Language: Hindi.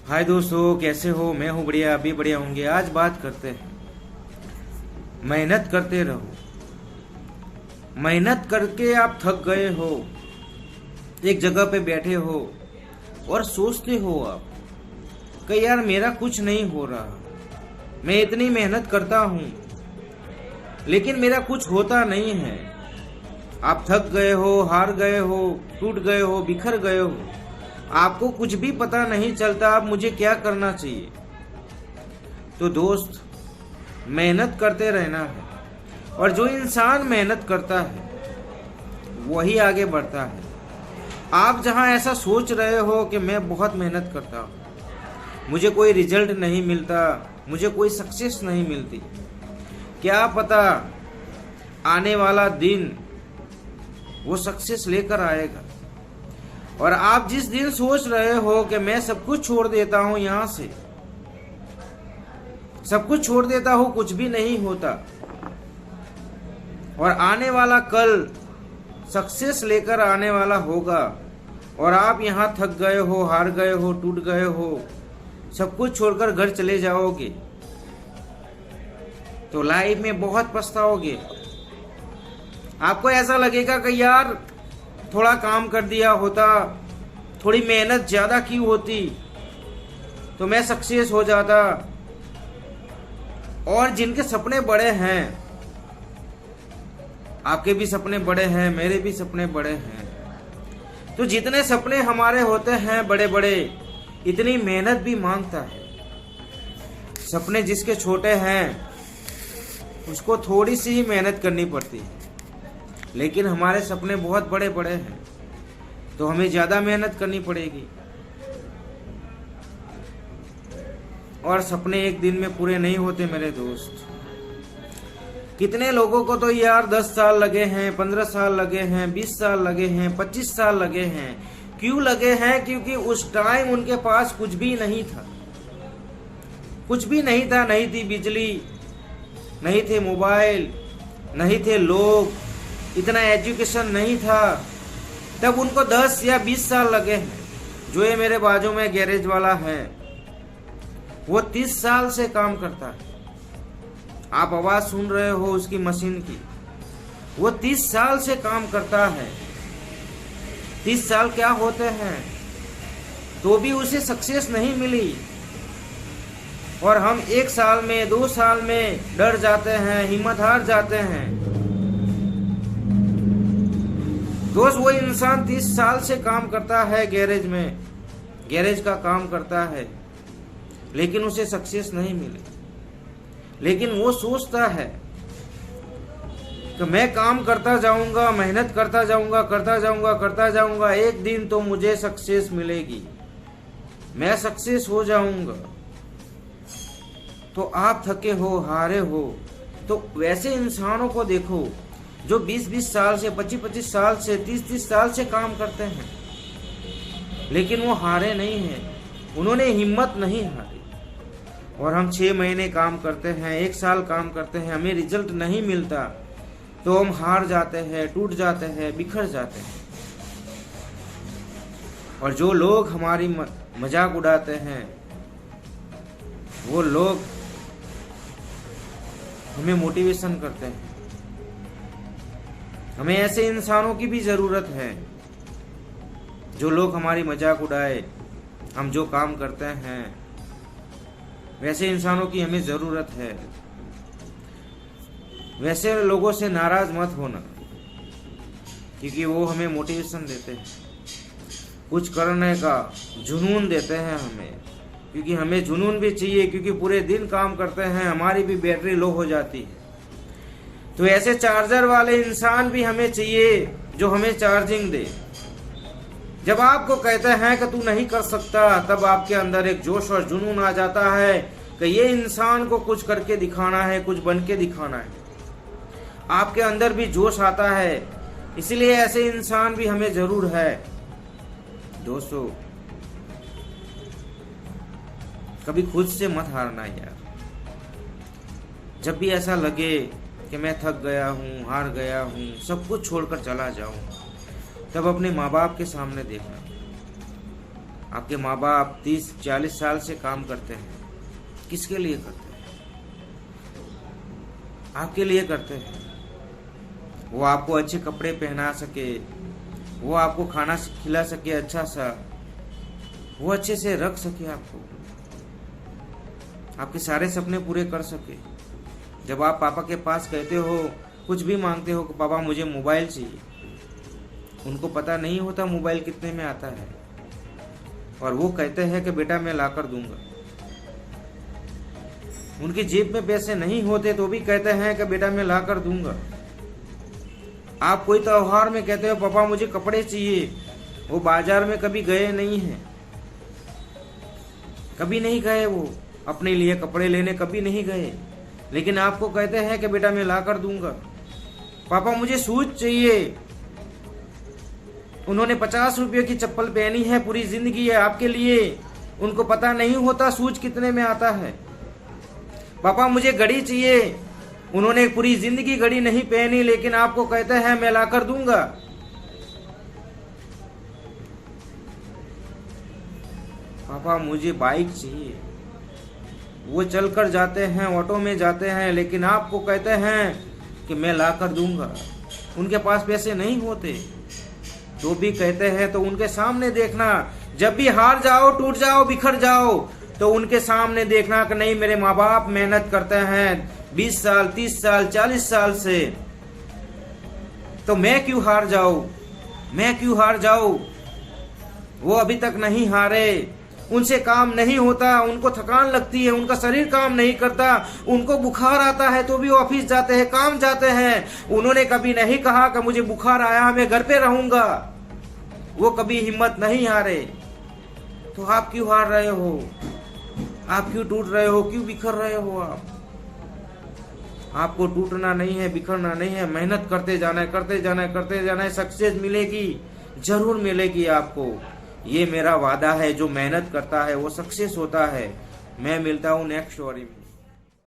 हाय दोस्तों, कैसे हो? मैं हूँ बढ़िया, अभी बढ़िया होंगे। आज बात करते हैं, मेहनत करते रहो। मेहनत करके आप थक गए हो, एक जगह पे बैठे हो और सोचते हो आप कि यार मेरा कुछ नहीं हो रहा, मैं इतनी मेहनत करता हूँ लेकिन मेरा कुछ होता नहीं है। आप थक गए हो, हार गए हो, टूट गए हो, बिखर गए हो, आपको कुछ भी पता नहीं चलता अब मुझे क्या करना चाहिए। तो दोस्त, मेहनत करते रहना है, और जो इंसान मेहनत करता है वही आगे बढ़ता है। आप जहां ऐसा सोच रहे हो कि मैं बहुत मेहनत करता हूं, मुझे कोई रिजल्ट नहीं मिलता, मुझे कोई सक्सेस नहीं मिलती, क्या पता आने वाला दिन वो सक्सेस लेकर आएगा। और आप जिस दिन सोच रहे हो कि मैं सब कुछ छोड़ देता हूं, यहां से सब कुछ छोड़ देता हूं, कुछ भी नहीं होता, और आने वाला कल सक्सेस लेकर आने वाला होगा, और आप यहां थक गए हो, हार गए हो, टूट गए हो, सब कुछ छोड़कर घर चले जाओगे, तो लाइफ में बहुत पछताओगे। आपको ऐसा लगेगा कि यार थोड़ा काम कर दिया होता, थोड़ी मेहनत ज्यादा की होती तो मैं सक्सेस हो जाता। और जिनके सपने बड़े हैं, आपके भी सपने बड़े हैं, मेरे भी सपने बड़े हैं, तो जितने सपने हमारे होते हैं बड़े बड़े, इतनी मेहनत भी मांगता है। सपने जिसके छोटे हैं उसको थोड़ी सी ही मेहनत करनी पड़ती है, लेकिन हमारे सपने बहुत बड़े बड़े हैं तो हमें ज्यादा मेहनत करनी पड़ेगी। और सपने एक दिन में पूरे नहीं होते मेरे दोस्त। कितने लोगों को तो यार 10 साल लगे हैं, 15 साल लगे हैं, 20 साल लगे हैं, 25 साल लगे हैं। क्यों लगे हैं? क्योंकि उस टाइम उनके पास कुछ भी नहीं था, कुछ भी नहीं था। नहीं थी बिजली, नहीं थे मोबाइल, नहीं थे लोग, इतना एजुकेशन नहीं था, तब उनको 10 या 20 साल लगे हैं। जो ये मेरे बाजू में गैरेज वाला है, वो 30 साल से काम करता है। आप आवाज सुन रहे हो उसकी मशीन की, वो 30 साल से काम करता है। 30 साल क्या होते हैं, तो भी उसे सक्सेस नहीं मिली। और हम 1 साल में, 2 साल में डर जाते हैं, हिम्मत हार जाते हैं। दोस्त, वो इंसान 30 साल से काम करता है गैरेज में, गैरेज का काम करता है, लेकिन उसे सक्सेस नहीं मिली। लेकिन वो सोचता है कि मैं काम करता जाऊंगा, मेहनत करता जाऊंगा, करता जाऊंगा, करता जाऊंगा, एक दिन तो मुझे सक्सेस मिलेगी, मैं सक्सेस हो जाऊंगा। तो आप थके हो, हारे हो, तो वैसे इंसानों को देखो जो 20-20 साल से, 25-25 साल से, 30-30 साल से काम करते हैं, लेकिन वो हारे नहीं हैं, उन्होंने हिम्मत नहीं हारी। और हम 6 महीने काम करते हैं, 1 साल काम करते हैं, हमें रिजल्ट नहीं मिलता, तो हम हार जाते हैं, टूट जाते हैं, बिखर जाते हैं। और जो लोग हमारी मजाक उड़ाते हैं, वो लोग हमें मोटिवेशन करते हैं। हमें ऐसे इंसानों की भी जरूरत है, जो लोग हमारी मजाक उड़ाए, हम जो काम करते हैं, वैसे इंसानों की हमें जरूरत है। वैसे लोगों से नाराज मत होना, क्योंकि वो हमें मोटिवेशन देते हैं, कुछ करने का जुनून देते हैं हमें, क्योंकि हमें जुनून भी चाहिए, क्योंकि पूरे दिन काम करते हैं, हमारी भी बैटरी लो हो जाती है। तो ऐसे चार्जर वाले इंसान भी हमें चाहिए, जो हमें चार्जिंग दे। जब आपको कहते हैं कि तू नहीं कर सकता, तब आपके अंदर एक जोश और जुनून आ जाता है कि ये इंसान को कुछ करके दिखाना है, कुछ बन के दिखाना है। आपके अंदर भी जोश आता है, इसलिए ऐसे इंसान भी हमें जरूर है। दोस्तों, कभी खुद से मत हारना यार। जब भी ऐसा लगे कि मैं थक गया हूँ, हार गया हूँ, सब कुछ छोड़कर चला जाऊँ, तब अपने माँ बाप के सामने देखना, आपके माँ बाप 30-40 साल से काम करते हैं, किसके लिए करते हैं? आपके लिए करते हैं। वो आपको अच्छे कपड़े पहना सके, वो आपको खाना खिला सके अच्छा सा, वो अच्छे से रख सके आपको, आपके सारे सपने पूरे कर सके। जब आप पापा के पास कहते हो, कुछ भी मांगते हो कि पापा मुझे मोबाइल चाहिए, उनको पता नहीं होता मोबाइल कितने में आता है, और वो कहते हैं कि बेटा मैं ला कर दूंगा। उनकी जेब में पैसे नहीं होते तो भी कहते हैं कि बेटा मैं ला कर दूंगा। आप कोई त्योहार में कहते हो पापा मुझे कपड़े चाहिए, वो बाजार में कभी गए नहीं हैं, कभी नहीं गए, वो अपने लिए कपड़े लेने कभी नहीं गए, लेकिन आपको कहते हैं कि बेटा मैं ला कर दूंगा। पापा मुझे शूज चाहिए, उन्होंने 50 रुपये की चप्पल पहनी है, पूरी जिंदगी है आपके लिए, उनको पता नहीं होता शूज कितने में आता है। पापा मुझे घड़ी चाहिए, उन्होंने पूरी जिंदगी घड़ी नहीं पहनी, लेकिन आपको कहते हैं मैं ला कर दूंगा। पापा मुझे बाइक चाहिए, वो चलकर जाते हैं, ऑटो में जाते हैं, लेकिन आपको कहते हैं कि मैं ला कर दूंगा। उनके पास पैसे नहीं होते तो भी कहते हैं, तो उनके सामने देखना, जब भी हार जाओ, टूट जाओ, बिखर जाओ, तो उनके सामने देखना कि नहीं मेरे माँ बाप मेहनत करते हैं 20 साल, 30 साल, 40 साल से, तो मैं क्यों हार जाऊं, मैं क्यों हार जाऊं। वो अभी तक नहीं हारे, उनसे काम नहीं होता, उनको थकान लगती है, उनका शरीर काम नहीं करता, उनको बुखार आता है तो भी वो ऑफिस जाते हैं, काम जाते हैं। उन्होंने कभी नहीं कहा कि मुझे बुखार आया मैं घर पे रहूंगा, वो कभी हिम्मत नहीं हारे। तो आप क्यों हार रहे हो, आप क्यों टूट रहे हो, क्यों बिखर रहे हो। आपको टूटना नहीं है, बिखरना नहीं है, मेहनत करते जाना है, करते जाना है, करते जाना है, सक्सेस मिलेगी, जरूर मिलेगी आपको। ये मेरा वादा है, जो मेहनत करता है वो सक्सेस होता है। मैं मिलता हूँ नेक्स्ट स्टोरी में।